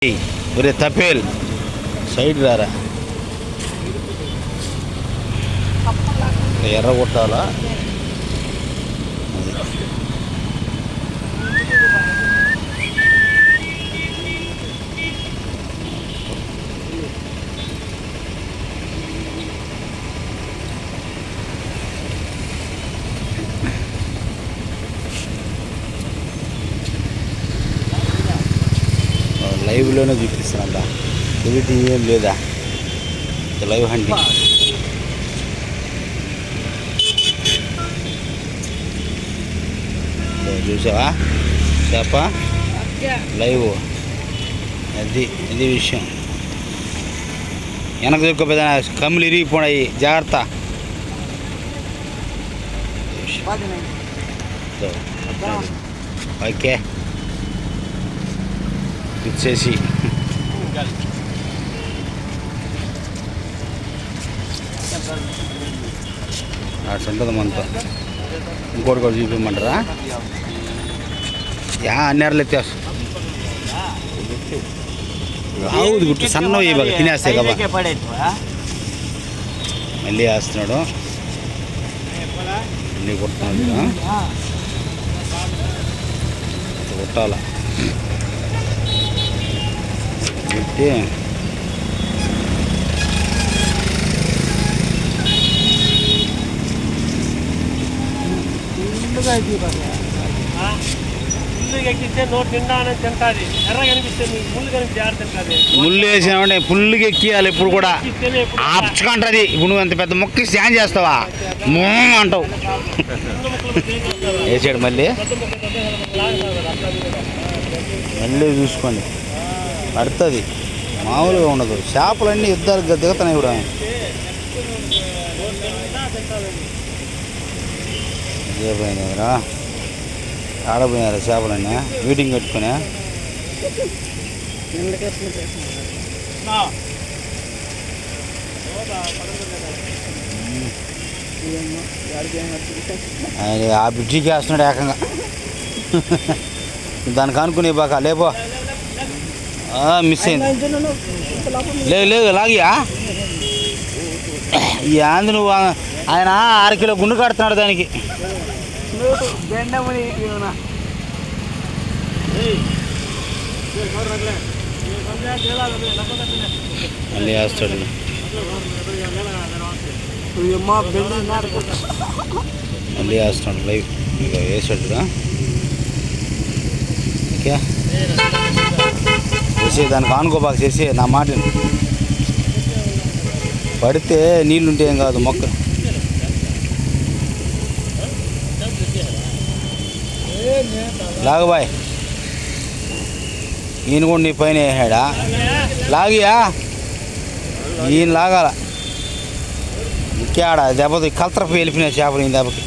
ఒరే తపేల్ సైడ్ రారా ఎర్ర కొట్టాలా లైవ్లోనే చూపిస్తున్నా ఎడిటింగ్ ఏం లేదా లైవ్ హంటింగ్ చూసావా చేప లైవ్ ఇది విషయం వెనక దొరికిపోయిన కమ్ములు ఇరిగిపోయి జాగ్రత్త ఓకే ఇచ్చేసి ఉంటుంది మనతో ఇంకోటి కూడా చూపించమంటారా అన్నేరలు ఎత్తేస్తా ఆవుది గుట్టు సన్న ఇవ్వాలి తినేస్తాయి కదా మళ్ళీ వేస్తున్నాడు మళ్ళీ కొడుతున్నాడు కొట్టాల పెట్టి ముళ్ళు వేసినామంటే పుల్లుకి ఎక్కియాలి ఇప్పుడు కూడా ఆపుచుకుంటుంది. ఇప్పుడు నువ్వు ఎంత పెద్ద మొక్క స్టాండ్ చేస్తావా అంటావు వేసాడు మళ్ళీ చూసుకోండి పడుతుంది మామూలుగా ఉండదు. చేపలన్నీ యుద్ధాలు దిగుతున్నాయి కూడా ఇదే పోయినాయిరా ఆడపోయినారా చేపలన్నీ మీటింగ్ కట్టుకుని ఆ బ్రిడ్జికి వేస్తున్నాడు ఏకంగా దానికి అనుకునే బాగా లేపో మిస్ అయింది లేదు లాగియా ఈ ఆంది నువ్వు ఆయన 6 కిలో గుండు కడుతున్నాడు దానికి మళ్ళీ వేస్తాడు మళ్ళీ వేస్తాడు లైవ్ ఇక వేసాడుగా ఓకే చేసే దానికి ఆనుకోబాగా చేసి నా మాట పడితే నీళ్ళుంటే ఏం కాదు మొక్క లాగబాయ్ ఈయన కూడా నీ పైన వేసాడా లాగియా ఈయన లాగాల ఇంకేడా దెబ్బతో కలతరపు వెళ్ళిపోయిన చేపలు ఈ దెబ్బకి